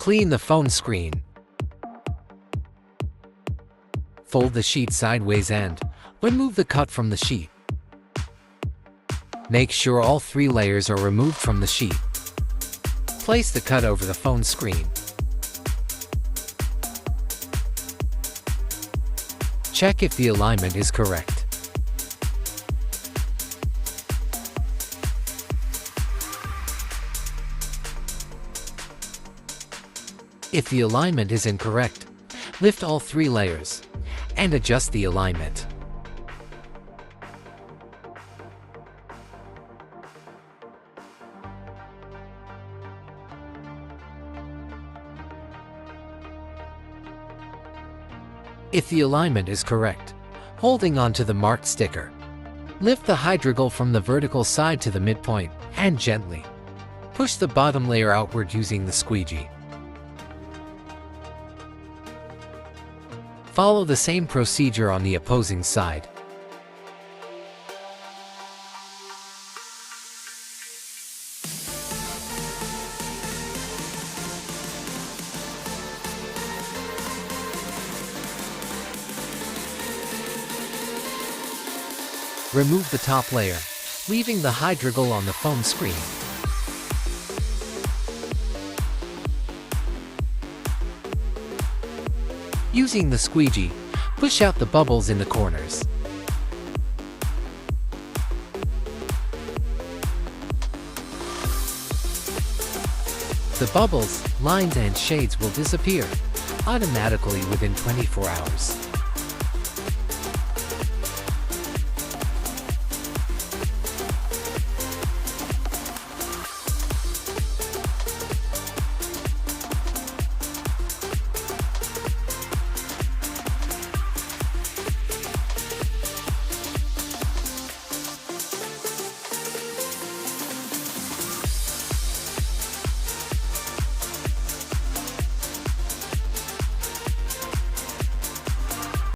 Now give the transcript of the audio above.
Clean the phone screen. Fold the sheet sideways and remove the cut from the sheet. Make sure all 3 layers are removed from the sheet. Place the cut over the phone screen. Check if the alignment is correct. If the alignment is incorrect, lift all 3 layers and adjust the alignment. If the alignment is correct, holding onto the marked sticker, lift the hydrogel from the vertical side to the midpoint and gently push the bottom layer outward using the squeegee. Follow the same procedure on the opposing side. Remove the top layer, leaving the hydrogel on the phone screen. Using the squeegee, push out the bubbles in the corners. The bubbles, lines and shades will disappear automatically within 24 hours.